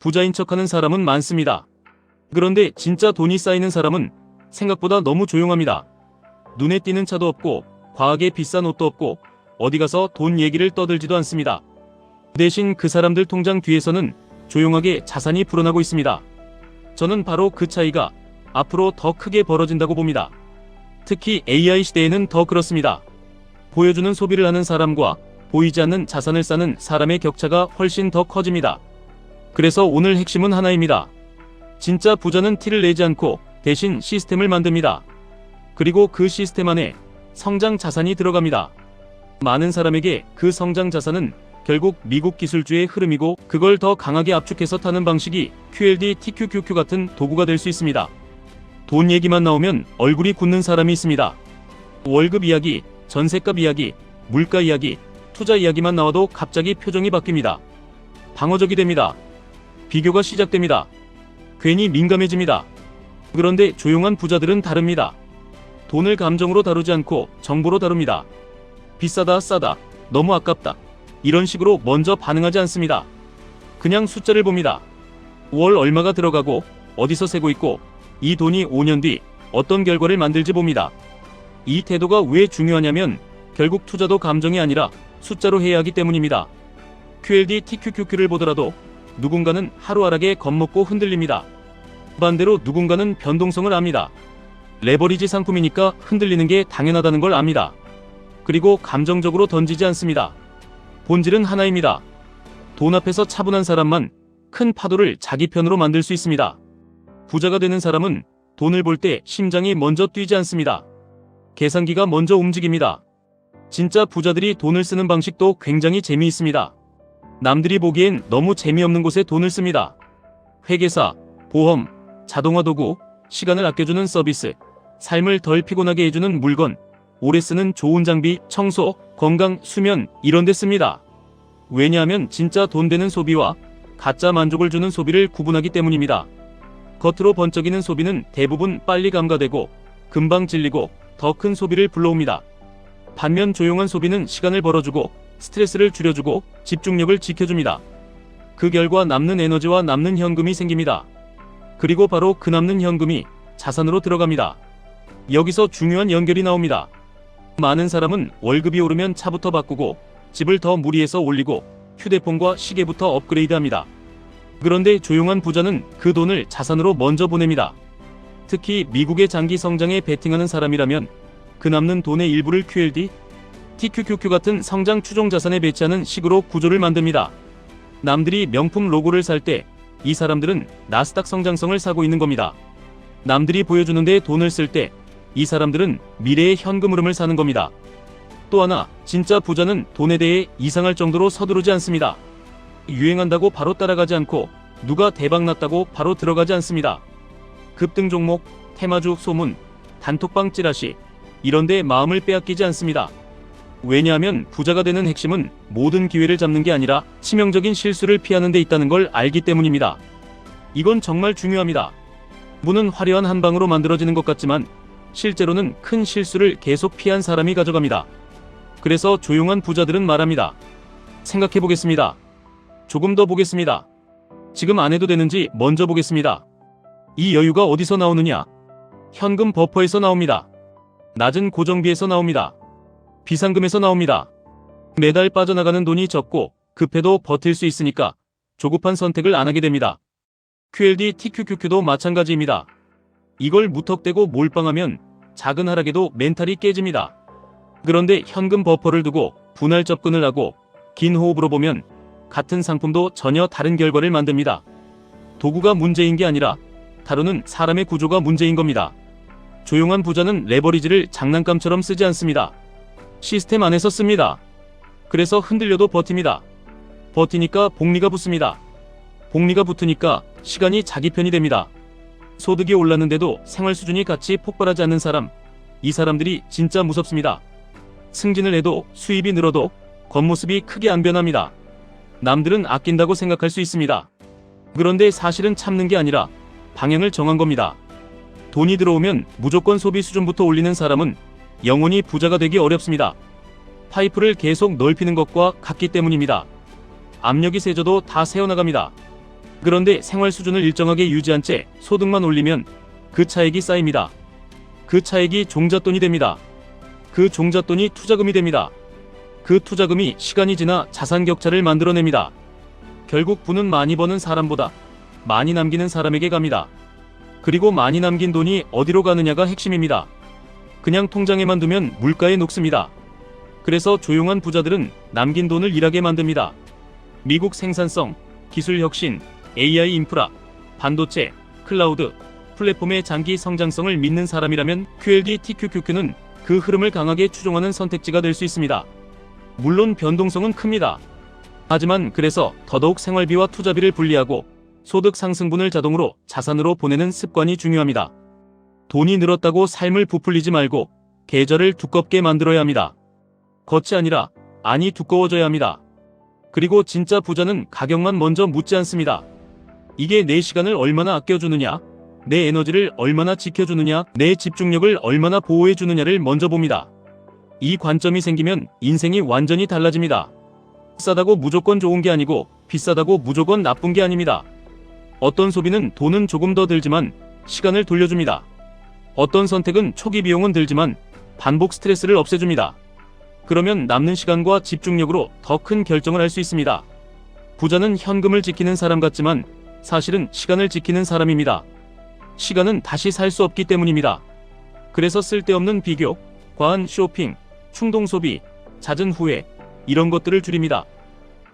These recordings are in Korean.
부자인 척하는 사람은 많습니다. 그런데 진짜 돈이 쌓이는 사람은 생각보다 너무 조용합니다. 눈에 띄는 차도 없고 과하게 비싼 옷도 없고 어디 가서 돈 얘기를 떠들지도 않습니다. 대신 그 사람들 통장 뒤에서는 조용하게 자산이 불어나고 있습니다. 저는 바로 그 차이가 앞으로 더 크게 벌어진다고 봅니다. 특히 AI 시대에는 더 그렇습니다. 보여주는 소비를 하는 사람과 보이지 않는 자산을 쌓는 사람의 격차가 훨씬 더 커집니다. 그래서 오늘 핵심은 하나입니다. 진짜 부자는 티를 내지 않고 대신 시스템을 만듭니다. 그리고 그 시스템 안에 성장 자산이 들어갑니다. 많은 사람에게 그 성장 자산은 결국 미국 기술주의 흐름이고 그걸 더 강하게 압축해서 타는 방식이 QLD, TQQQ 같은 도구가 될 수 있습니다. 돈 얘기만 나오면 얼굴이 굳는 사람이 있습니다. 월급 이야기, 전셋값 이야기, 물가 이야기, 투자 이야기만 나와도 갑자기 표정이 바뀝니다. 방어적이 됩니다. 비교가 시작됩니다. 괜히 민감해집니다. 그런데 조용한 부자들은 다릅니다. 돈을 감정으로 다루지 않고 정보로 다룹니다. 비싸다, 싸다, 너무 아깝다. 이런 식으로 먼저 반응하지 않습니다. 그냥 숫자를 봅니다. 월 얼마가 들어가고 어디서 새고 있고 이 돈이 5년 뒤 어떤 결과를 만들지 봅니다. 이 태도가 왜 중요하냐면 결국 투자도 감정이 아니라 숫자로 해야 하기 때문입니다. QLD, TQQQ를 보더라도 누군가는 하루아락에 겁먹고 흔들립니다. 반대로 누군가는 변동성을 압니다. 레버리지 상품이니까 흔들리는 게 당연하다는 걸 압니다. 그리고 감정적으로 던지지 않습니다. 본질은 하나입니다. 돈 앞에서 차분한 사람만 큰 파도를 자기 편으로 만들 수 있습니다. 부자가 되는 사람은 돈을 볼 때 심장이 먼저 뛰지 않습니다. 계산기가 먼저 움직입니다. 진짜 부자들이 돈을 쓰는 방식도 굉장히 재미있습니다. 남들이 보기엔 너무 재미없는 곳에 돈을 씁니다. 회계사, 보험, 자동화 도구, 시간을 아껴주는 서비스, 삶을 덜 피곤하게 해주는 물건, 오래 쓰는 좋은 장비, 청소, 건강, 수면 이런 데 씁니다. 왜냐하면 진짜 돈 되는 소비와 가짜 만족을 주는 소비를 구분하기 때문입니다. 겉으로 번쩍이는 소비는 대부분 빨리 감가되고 금방 질리고 더 큰 소비를 불러옵니다. 반면 조용한 소비는 시간을 벌어주고 스트레스를 줄여주고 집중력을 지켜줍니다. 그 결과 남는 에너지와 남는 현금이 생깁니다. 그리고 바로 그 남는 현금이 자산으로 들어갑니다. 여기서 중요한 연결이 나옵니다. 많은 사람은 월급이 오르면 차부터 바꾸고 집을 더 무리해서 올리고 휴대폰과 시계부터 업그레이드합니다. 그런데 조용한 부자는 그 돈을 자산으로 먼저 보냅니다. 특히 미국의 장기 성장에 베팅하는 사람이라면 그 남는 돈의 일부를 QLD, TQQQ 같은 성장 추종 자산에 배치하는 식으로 구조를 만듭니다. 남들이 명품 로고를 살 때 이 사람들은 나스닥 성장성을 사고 있는 겁니다. 남들이 보여주는 데 돈을 쓸 때 이 사람들은 미래의 현금 흐름을 사는 겁니다. 또 하나, 진짜 부자는 돈에 대해 이상할 정도로 서두르지 않습니다. 유행한다고 바로 따라가지 않고 누가 대박났다고 바로 들어가지 않습니다. 급등 종목, 테마주 소문, 단톡방 찌라시 이런 데 마음을 빼앗기지 않습니다. 왜냐하면 부자가 되는 핵심은 모든 기회를 잡는 게 아니라 치명적인 실수를 피하는 데 있다는 걸 알기 때문입니다. 이건 정말 중요합니다. 문은 화려한 한 방으로 만들어지는 것 같지만 실제로는 큰 실수를 계속 피한 사람이 가져갑니다. 그래서 조용한 부자들은 말합니다. 생각해보겠습니다. 조금 더 보겠습니다. 지금 안 해도 되는지 먼저 보겠습니다. 이 여유가 어디서 나오느냐? 현금 버퍼에서 나옵니다. 낮은 고정비에서 나옵니다. 비상금에서 나옵니다. 매달 빠져나가는 돈이 적고 급해도 버틸 수 있으니까 조급한 선택을 안 하게 됩니다. QLD, TQQQ도 마찬가지입니다. 이걸 무턱대고 몰빵하면 작은 하락에도 멘탈이 깨집니다. 그런데 현금 버퍼를 두고 분할 접근을 하고 긴 호흡으로 보면 같은 상품도 전혀 다른 결과를 만듭니다. 도구가 문제인 게 아니라 다루는 사람의 구조가 문제인 겁니다. 조용한 부자는 레버리지를 장난감처럼 쓰지 않습니다. 시스템 안에서 씁니다. 그래서 흔들려도 버팁니다. 버티니까 복리가 붙습니다. 복리가 붙으니까 시간이 자기 편이 됩니다. 소득이 올랐는데도 생활 수준이 같이 폭발하지 않는 사람, 이 사람들이 진짜 무섭습니다. 승진을 해도 수입이 늘어도 겉모습이 크게 안 변합니다. 남들은 아낀다고 생각할 수 있습니다. 그런데 사실은 참는 게 아니라 방향을 정한 겁니다. 돈이 들어오면 무조건 소비 수준부터 올리는 사람은 영원히 부자가 되기 어렵습니다. 파이프를 계속 넓히는 것과 같기 때문입니다. 압력이 세져도 다 새어나갑니다. 그런데 생활 수준을 일정하게 유지한 채 소득만 올리면 그 차액이 쌓입니다. 그 차액이 종잣돈이 됩니다. 그 종잣돈이 투자금이 됩니다. 그 투자금이 시간이 지나 자산 격차를 만들어냅니다. 결국 부는 많이 버는 사람보다 많이 남기는 사람에게 갑니다. 그리고 많이 남긴 돈이 어디로 가느냐가 핵심입니다. 그냥 통장에만 두면 물가에 녹습니다. 그래서 조용한 부자들은 남긴 돈을 일하게 만듭니다. 미국 생산성, 기술 혁신, AI 인프라, 반도체, 클라우드, 플랫폼의 장기 성장성을 믿는 사람이라면 QLD TQQQ는 그 흐름을 강하게 추종하는 선택지가 될 수 있습니다. 물론 변동성은 큽니다. 하지만 그래서 더더욱 생활비와 투자비를 분리하고 소득 상승분을 자동으로 자산으로 보내는 습관이 중요합니다. 돈이 늘었다고 삶을 부풀리지 말고 계좌를 두껍게 만들어야 합니다. 겉이 아니라 안이 두꺼워져야 합니다. 그리고 진짜 부자는 가격만 먼저 묻지 않습니다. 이게 내 시간을 얼마나 아껴주느냐, 내 에너지를 얼마나 지켜주느냐, 내 집중력을 얼마나 보호해주느냐를 먼저 봅니다. 이 관점이 생기면 인생이 완전히 달라집니다. 싸다고 무조건 좋은 게 아니고 비싸다고 무조건 나쁜 게 아닙니다. 어떤 소비는 돈은 조금 더 들지만 시간을 돌려줍니다. 어떤 선택은 초기 비용은 들지만 반복 스트레스를 없애줍니다. 그러면 남는 시간과 집중력으로 더 큰 결정을 할 수 있습니다. 부자는 현금을 지키는 사람 같지만 사실은 시간을 지키는 사람입니다. 시간은 다시 살 수 없기 때문입니다. 그래서 쓸데없는 비교, 과한 쇼핑, 충동 소비, 잦은 후회, 이런 것들을 줄입니다.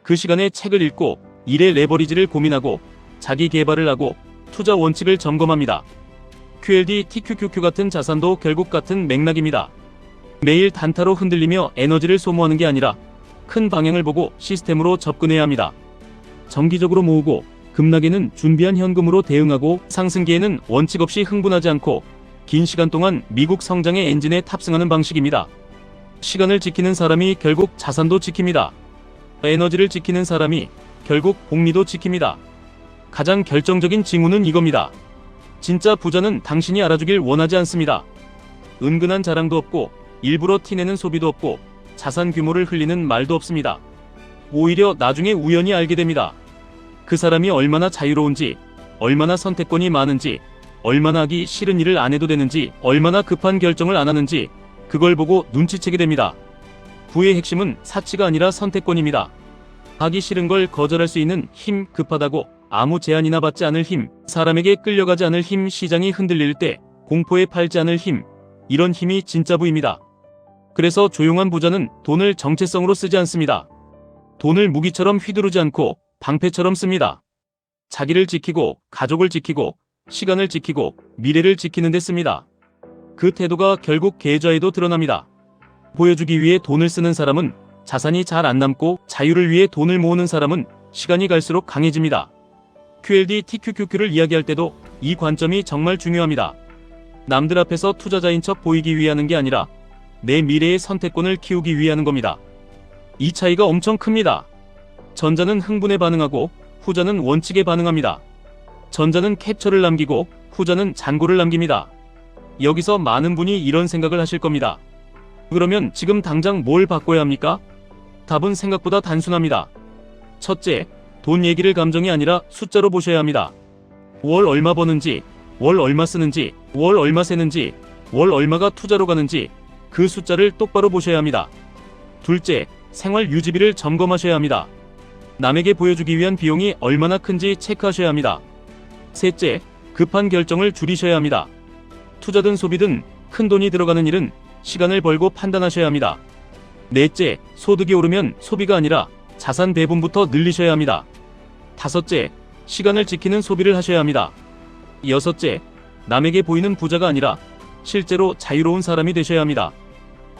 그 시간에 책을 읽고 일의 레버리지를 고민하고 자기 개발을 하고 투자 원칙을 점검합니다. QLD TQQQ 같은 자산도 결국 같은 맥락입니다. 매일 단타로 흔들리며 에너지를 소모하는 게 아니라 큰 방향을 보고 시스템으로 접근해야 합니다. 정기적으로 모으고 급락에는 준비한 현금으로 대응하고 상승기에는 원칙 없이 흥분하지 않고 긴 시간 동안 미국 성장의 엔진에 탑승하는 방식입니다. 시간을 지키는 사람이 결국 자산도 지킵니다. 에너지를 지키는 사람이 결국 복리도 지킵니다. 가장 결정적인 징후는 이겁니다. 진짜 부자는 당신이 알아주길 원하지 않습니다. 은근한 자랑도 없고 일부러 티내는 소비도 없고 자산 규모를 흘리는 말도 없습니다. 오히려 나중에 우연히 알게 됩니다. 그 사람이 얼마나 자유로운지, 얼마나 선택권이 많은지, 얼마나 하기 싫은 일을 안 해도 되는지, 얼마나 급한 결정을 안 하는지 그걸 보고 눈치채게 됩니다. 부의 핵심은 사치가 아니라 선택권입니다. 하기 싫은 걸 거절할 수 있는 힘, 급하다고 아무 제한이나 받지 않을 힘, 사람에게 끌려가지 않을 힘, 시장이 흔들릴 때 공포에 팔지 않을 힘, 이런 힘이 진짜 부입니다. 그래서 조용한 부자는 돈을 정체성으로 쓰지 않습니다. 돈을 무기처럼 휘두르지 않고 방패처럼 씁니다. 자기를 지키고 가족을 지키고 시간을 지키고 미래를 지키는 데 씁니다. 그 태도가 결국 계좌에도 드러납니다. 보여주기 위해 돈을 쓰는 사람은 자산이 잘 안 남고 자유를 위해 돈을 모으는 사람은 시간이 갈수록 강해집니다. QLD TQQQ를 이야기할 때도 이 관점이 정말 중요합니다. 남들 앞에서 투자자인 척 보이기 위해 하는 게 아니라 내 미래의 선택권을 키우기 위해 하는 겁니다. 이 차이가 엄청 큽니다. 전자는 흥분에 반응하고 후자는 원칙에 반응합니다. 전자는 캡처를 남기고 후자는 잔고를 남깁니다. 여기서 많은 분이 이런 생각을 하실 겁니다. 그러면 지금 당장 뭘 바꿔야 합니까? 답은 생각보다 단순합니다. 첫째, 돈 얘기를 감정이 아니라 숫자로 보셔야 합니다. 월 얼마 버는지, 월 얼마 쓰는지, 월 얼마 세는지, 월 얼마가 투자로 가는지 그 숫자를 똑바로 보셔야 합니다. 둘째, 생활 유지비를 점검하셔야 합니다. 남에게 보여주기 위한 비용이 얼마나 큰지 체크하셔야 합니다. 셋째, 급한 결정을 줄이셔야 합니다. 투자든 소비든 큰 돈이 들어가는 일은 시간을 벌고 판단하셔야 합니다. 넷째, 소득이 오르면 소비가 아니라 자산 배분부터 늘리셔야 합니다. 다섯째, 시간을 지키는 소비를 하셔야 합니다. 여섯째, 남에게 보이는 부자가 아니라 실제로 자유로운 사람이 되셔야 합니다.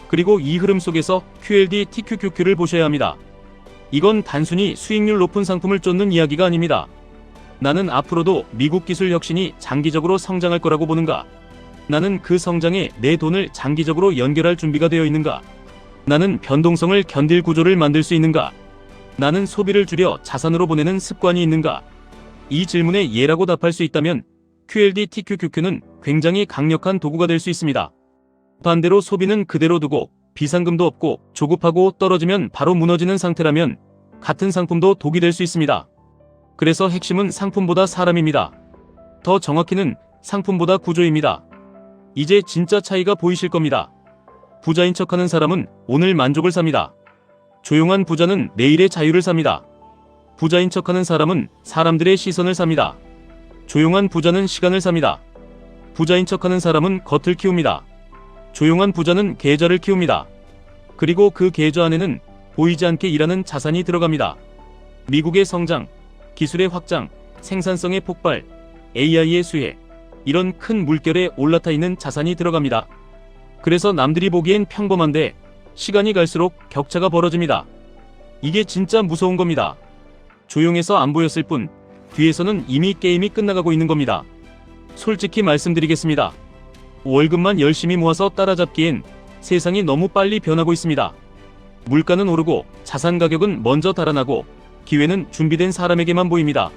그리고 이 흐름 속에서 QLD TQQQ를 보셔야 합니다. 이건 단순히 수익률 높은 상품을 쫓는 이야기가 아닙니다. 나는 앞으로도 미국 기술 혁신이 장기적으로 성장할 거라고 보는가? 나는 그 성장에 내 돈을 장기적으로 연결할 준비가 되어 있는가? 나는 변동성을 견딜 구조를 만들 수 있는가? 나는 소비를 줄여 자산으로 보내는 습관이 있는가? 이 질문에 예라고 답할 수 있다면 QLD TQQQ는 굉장히 강력한 도구가 될 수 있습니다. 반대로 소비는 그대로 두고 비상금도 없고 조급하고 떨어지면 바로 무너지는 상태라면 같은 상품도 독이 될 수 있습니다. 그래서 핵심은 상품보다 사람입니다. 더 정확히는 상품보다 구조입니다. 이제 진짜 차이가 보이실 겁니다. 부자인 척하는 사람은 오늘 만족을 삽니다. 조용한 부자는 내일의 자유를 삽니다. 부자인 척하는 사람은 사람들의 시선을 삽니다. 조용한 부자는 시간을 삽니다. 부자인 척하는 사람은 겉을 키웁니다. 조용한 부자는 계좌를 키웁니다. 그리고 그 계좌 안에는 보이지 않게 일하는 자산이 들어갑니다. 미국의 성장, 기술의 확장, 생산성의 폭발, AI의 수혜, 이런 큰 물결에 올라타 있는 자산이 들어갑니다. 그래서 남들이 보기엔 평범한데 시간이 갈수록 격차가 벌어집니다. 이게 진짜 무서운 겁니다. 조용해서 안 보였을 뿐 뒤에서는 이미 게임이 끝나가고 있는 겁니다. 솔직히 말씀드리겠습니다. 월급만 열심히 모아서 따라잡기엔 세상이 너무 빨리 변하고 있습니다. 물가는 오르고 자산 가격은 먼저 달아나고 기회는 준비된 사람에게만 보입니다.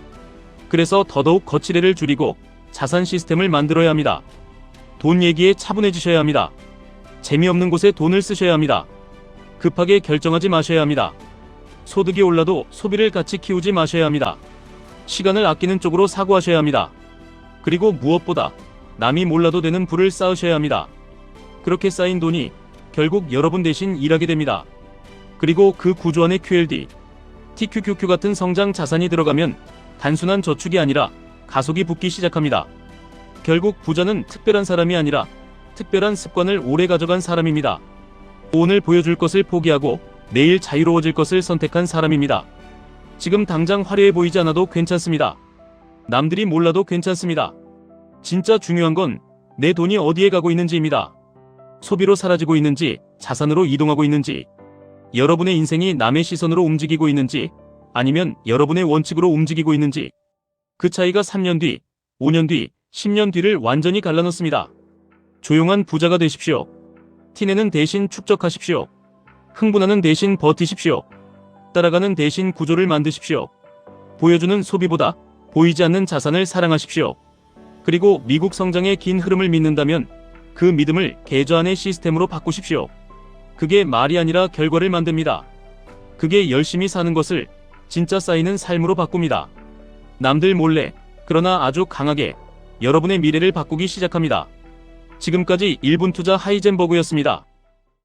그래서 더더욱 거치대를 줄이고 자산 시스템을 만들어야 합니다. 돈 얘기에 차분해지셔야 합니다. 재미없는 곳에 돈을 쓰셔야 합니다. 급하게 결정하지 마셔야 합니다. 소득이 올라도 소비를 같이 키우지 마셔야 합니다. 시간을 아끼는 쪽으로 사고하셔야 합니다. 그리고 무엇보다 남이 몰라도 되는 부를 쌓으셔야 합니다. 그렇게 쌓인 돈이 결국 여러분 대신 일하게 됩니다. 그리고 그 구조 안에 QLD, TQQQ 같은 성장 자산이 들어가면 단순한 저축이 아니라 가속이 붙기 시작합니다. 결국 부자는 특별한 사람이 아니라 특별한 습관을 오래 가져간 사람입니다. 오늘 보여줄 것을 포기하고 내일 자유로워질 것을 선택한 사람입니다. 지금 당장 화려해 보이지 않아도 괜찮습니다. 남들이 몰라도 괜찮습니다. 진짜 중요한 건 내 돈이 어디에 가고 있는지입니다. 소비로 사라지고 있는지, 자산으로 이동하고 있는지, 여러분의 인생이 남의 시선으로 움직이고 있는지, 아니면 여러분의 원칙으로 움직이고 있는지, 그 차이가 3년 뒤, 5년 뒤, 10년 뒤를 완전히 갈라놓습니다. 조용한 부자가 되십시오. 티내는 대신 축적하십시오. 흥분하는 대신 버티십시오. 따라가는 대신 구조를 만드십시오. 보여주는 소비보다 보이지 않는 자산을 사랑하십시오. 그리고 미국 성장의 긴 흐름을 믿는다면 그 믿음을 계좌 안의 시스템으로 바꾸십시오. 그게 말이 아니라 결과를 만듭니다. 그게 열심히 사는 것을 진짜 쌓이는 삶으로 바꿉니다. 남들 몰래, 그러나 아주 강하게 여러분의 미래를 바꾸기 시작합니다. 지금까지 1분 투자 하이젠버그였습니다.